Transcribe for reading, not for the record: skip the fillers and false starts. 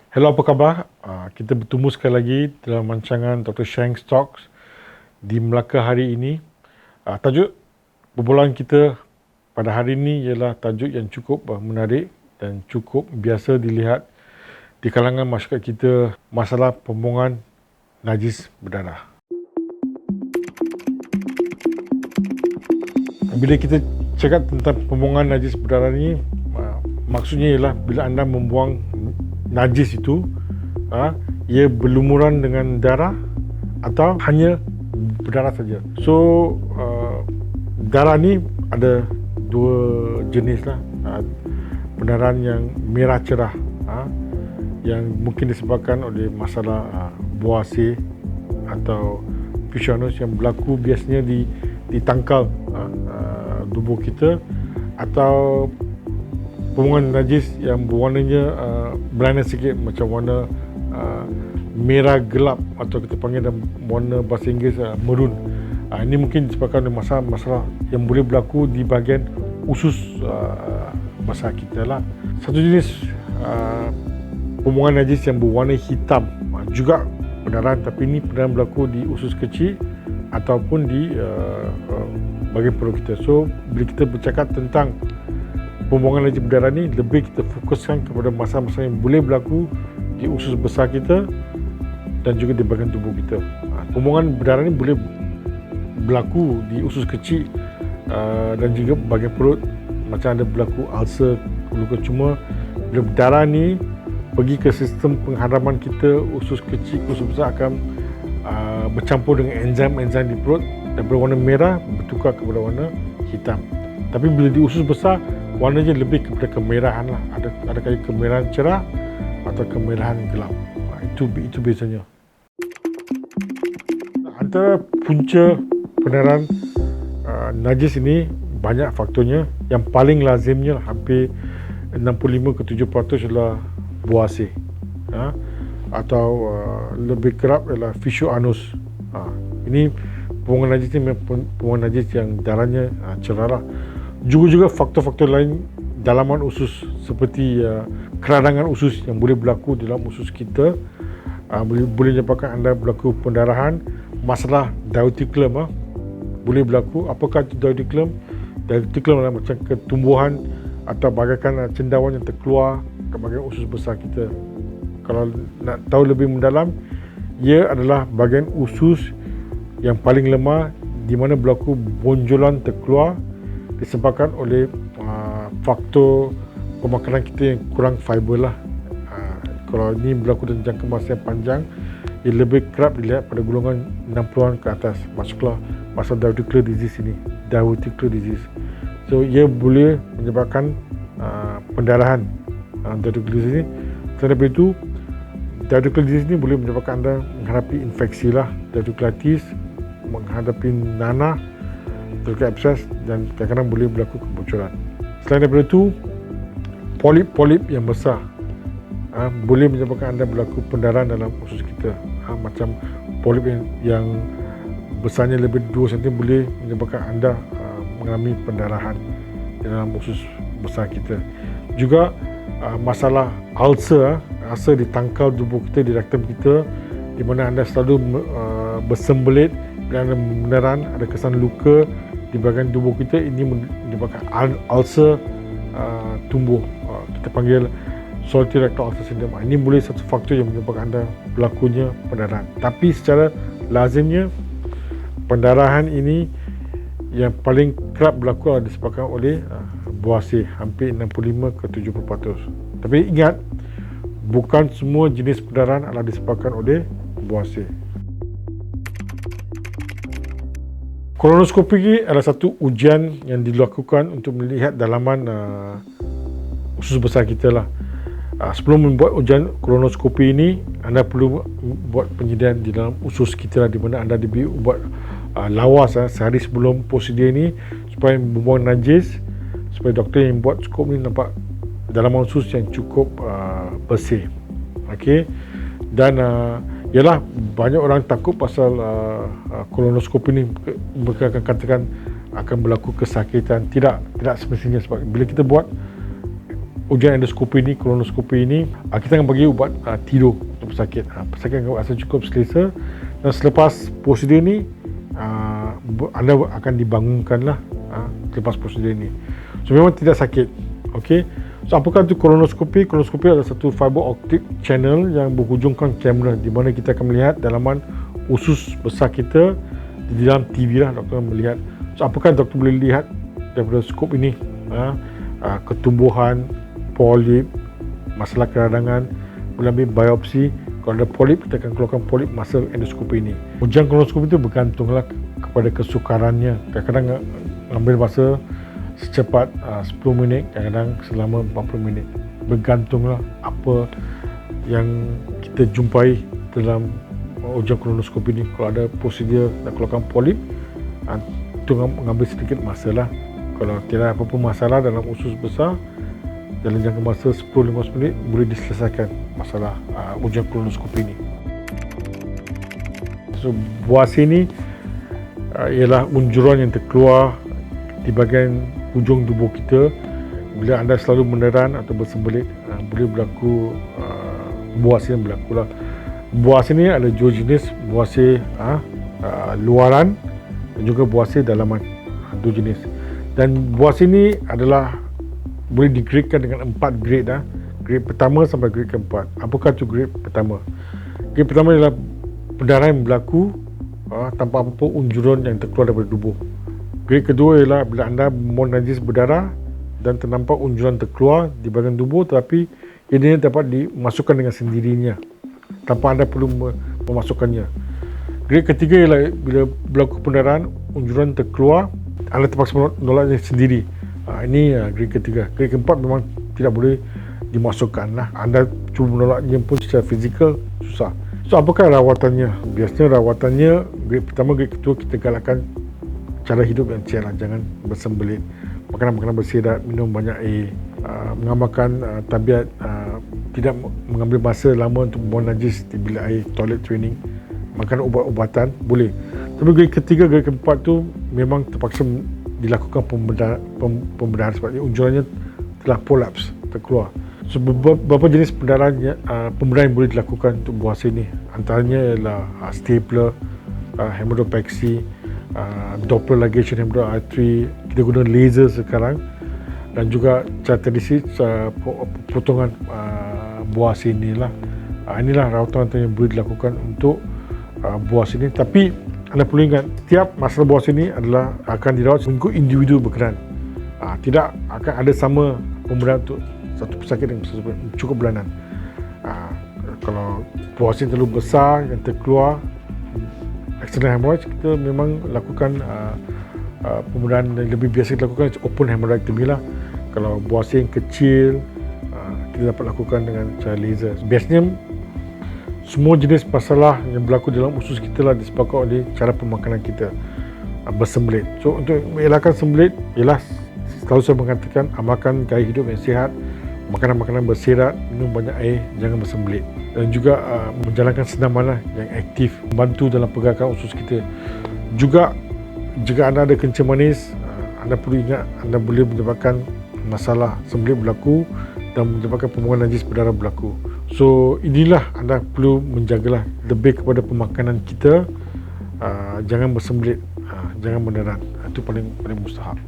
Hello, apa khabar? Kita bertemu sekali lagi dalam rancangan Dr. Shanks Talks di Melaka hari ini. Tajuk perbualan kita pada hari ini ialah tajuk yang cukup menarik dan cukup biasa dilihat di kalangan masyarakat kita, masalah pembuangan najis berdarah. Bila kita cakap tentang pembuangan najis berdarah ni, maksudnya ialah bila anda membuang najis itu, ia berlumuran dengan darah atau hanya berdarah saja. So, darah ni ada dua jenis lah. Pendarahan yang merah cerah, yang mungkin disebabkan oleh masalah buasir atau fissionus yang berlaku biasanya di tangkal tubuh kita, atau pembuangan najis yang berwarnanya berlainan sikit, macam warna merah gelap atau kita panggil dalam warna bahasa Inggeris maroon. Ini mungkin disebabkan oleh masalah yang boleh berlaku di bahagian usus besar kita lah. Satu jenis pembuangan najis yang berwarna hitam juga pendarahan, tapi ini pendarahan berlaku di usus kecil ataupun di bahagian perut kita. So bila kita bercakap tentang pembuangan najis berdarah ni, lebih kita fokuskan kepada masalah-masalah yang boleh berlaku di usus besar kita dan juga di bahagian tubuh kita. Pembuangan berdarah ni boleh berlaku di usus kecil dan juga bahagian perut, macam ada berlaku ulcer, luka. Cuma bila berdarah ni pergi ke sistem penghadaman kita, usus kecil, usus besar akan bercampur dengan enzim-enzim di perut dan berwarna merah bertukar kepada warna hitam. Tapi bila di usus besar, warnanya lebih kepada kemerahan lah. Ada kali kemerahan cerah atau kemerahan gelap. Itu biasanya. Antara punca pendarahan najis ini banyak faktornya. Yang paling lazimnya hampir 65 ke 70% adalah buasir, atau lebih kerap adalah fissionus. Ini pembuangan najis ni pembuangan najis yang darahnya cerah lah. Juga faktor-faktor lain dalaman usus seperti keradangan usus yang boleh berlaku dalam usus kita, boleh menyebabkan anda berlaku pendarahan. Masalah diverticulum boleh berlaku. Apakah itu diverticulum? Diverticulum adalah macam ketumbuhan atau bagaikan cendawan yang terkeluar ke bahagian usus besar kita. Kalau nak tahu lebih mendalam, ia adalah bahagian usus yang paling lemah di mana berlaku bonjolan terkeluar disebabkan oleh faktor pemakanan kita yang kurang fiber lah. Kalau ini berlaku dalam jangka masa yang panjang, ia lebih kerap dilihat pada golongan 60-an ke atas. Masuklah masalah diverticular disease ini, diverticular disease. So ia boleh menyebabkan pendarahan diverticular disease ini. Selain daripada itu, diverticular disease ini boleh menyebabkan anda menghadapi infeksi lah, diverticulitis, menghadapi nanah, terkait abses, dan kadang-kadang boleh berlaku kebocoran. Selain daripada itu, polip-polip yang besar boleh menyebabkan anda berlaku pendarahan dalam usus kita. Macam polip yang besarnya lebih 2 cm boleh menyebabkan anda mengalami pendarahan dalam usus besar kita. Juga masalah ulcer di tangkal tubuh kita, di rektum kita, di mana anda selalu bersembelit dan pendarahan, ada kesan luka di bahagian tubuh kita. Ini menyebabkan ulcer tumbuh, kita panggil solitary rectal ulcer syndrome. Ini boleh satu faktor yang menyebabkan anda berlakunya pendarahan. Tapi secara lazimnya pendarahan ini yang paling kerap berlaku adalah disebabkan oleh buasir, hampir 65 ke 70%. Tapi ingat, bukan semua jenis pendarahan adalah disebabkan oleh buasir. Kolonoskopi adalah satu ujian yang dilakukan untuk melihat dalaman usus besar kita lah. Sebelum membuat ujian kolonoskopi ini, anda perlu buat penyediaan di dalam usus kita lah, di mana anda diberi ubat lawas sehari sebelum prosedur ini supaya membuang najis, supaya doktor yang buat skop ni nampak dalaman usus yang cukup bersih. Okey. Dan ialah banyak orang takut pasal kolonoskopi ni. Mereka akan katakan akan berlaku kesakitan. Tidak semestinya, sebab bila kita buat ujian endoskopi ni, kolonoskopi ni, kita akan bagi ubat tidur untuk pesakit. Pesakit akan rasa cukup selesa, dan selepas prosedur ni anda akan dibangunkan lah selepas prosedur ni. So memang tidak sakit. Okey. So apakah itu kolonoskopi? Kolonoskopi adalah satu fiber optic channel yang berhujungkan kamera, di mana kita akan melihat dalaman usus besar kita di dalam TV lah. Doktor melihat. So apakah doktor boleh lihat daripada skop ini? Ketumbuhan, polip, masalah keradangan, boleh ambil biopsi. Kalau ada polip, kita akan keluarkan polip masa endoskopi ini. Ujian kolonoskopi itu bergantunglah kepada kesukarannya. Kadang-kadang ambil masa secepat 10 minit, kadang-kadang selama 40 minit. Bergantunglah apa yang kita jumpai dalam ujian kolonoskopi ini. Kalau ada prosedur nak keluarkan polip, itu mengambil sedikit masa lah. Kalau tidak apa-apa masalah dalam usus besar, dalam jangka masa 10-15 minit boleh diselesaikan masalah ujian kolonoskopi ini. So buasi ni ialah unjuran yang terkeluar di bahagian hujung tubuh kita. Bila anda selalu meneran atau bersembelit, boleh berlaku buasi yang berlaku lah. Buasi ni ada dua jenis, buasi luaran dan juga buasi dalaman. Dua jenis. Dan buasi ni adalah boleh digradekan dengan 4 grade dah. Grade pertama sampai grade keempat. Apakah tu grade pertama? Grade pertama ialah pendarahan yang berlaku tanpa apa-apa unjuran yang terkeluar daripada tubuh. Grade kedua ialah bila anda membuang najis berdarah dan ternampak unjuran terkeluar di bahagian tubuh, tetapi ini dapat dimasukkan dengan sendirinya tanpa anda perlu memasukkannya. Grade ketiga ialah bila berlaku pendarahan, unjuran terkeluar, anda terpaksa menolaknya sendiri. Ini grade ketiga. Grade keempat memang tidak boleh dimasukkan lah. Anda cuba menolaknya pun secara fizikal susah. So apakah rawatannya? Biasanya rawatannya grade pertama, grade kedua kita galakkan cara hidup yang sihat lah. Jangan bersembelit, makan makanan bersirat, minum banyak air, mengamalkan tabiat tidak mengambil masa lama untuk membuang najis di bilik air, toilet training, makan ubat-ubatan boleh. Tapi grade ketiga, grade keempat tu memang terpaksa dilakukan pembedahan sebabnya unjurannya telah prolapse, terkeluar. So beberapa jenis pembedahan yang boleh dilakukan untuk buasi ni. Antaranya ialah stapler, hematopaxy, Doppler ligation hemorrhoid artery, kita guna laser sekarang, dan juga cara tradisi potongan buasi inilah. Inilah rawatan yang boleh dilakukan untuk buasi ini. Tapi anda perlu ingat, setiap masalah buasi ini adalah akan dirawat mengikut individu berkenaan. Tidak akan ada sama pembedahan untuk satu pesakit yang cukup bulanan. Kalau buasi terlalu besar yang terkeluar, external hemorrhage, kita memang lakukan pembedahan yang lebih biasa dilakukan open hemorrhectomy lah. Kalau buasi yang kecil, kita dapat lakukan dengan cara laser. Biasanya semua jenis masalah yang berlaku dalam usus kita lah disebabkan oleh cara pemakanan kita, bersembelit. So untuk mengelakkan sembelit, ialah selalu saya mengatakan amalkan gaya hidup yang sihat, makanan-makanan bersirat, minum banyak air, jangan bersembelit, dan juga menjalankan senaman yang aktif, membantu dalam pergerakan usus kita. Juga jika anda ada kencing manis, anda perlu ingat anda boleh menyebabkan masalah sembelit berlaku dan menyebabkan pembuangan najis berdarah berlaku. So inilah anda perlu menjagalah lebih kepada pemakanan kita, jangan bersembelit, jangan meneran. Itu paling mustahak.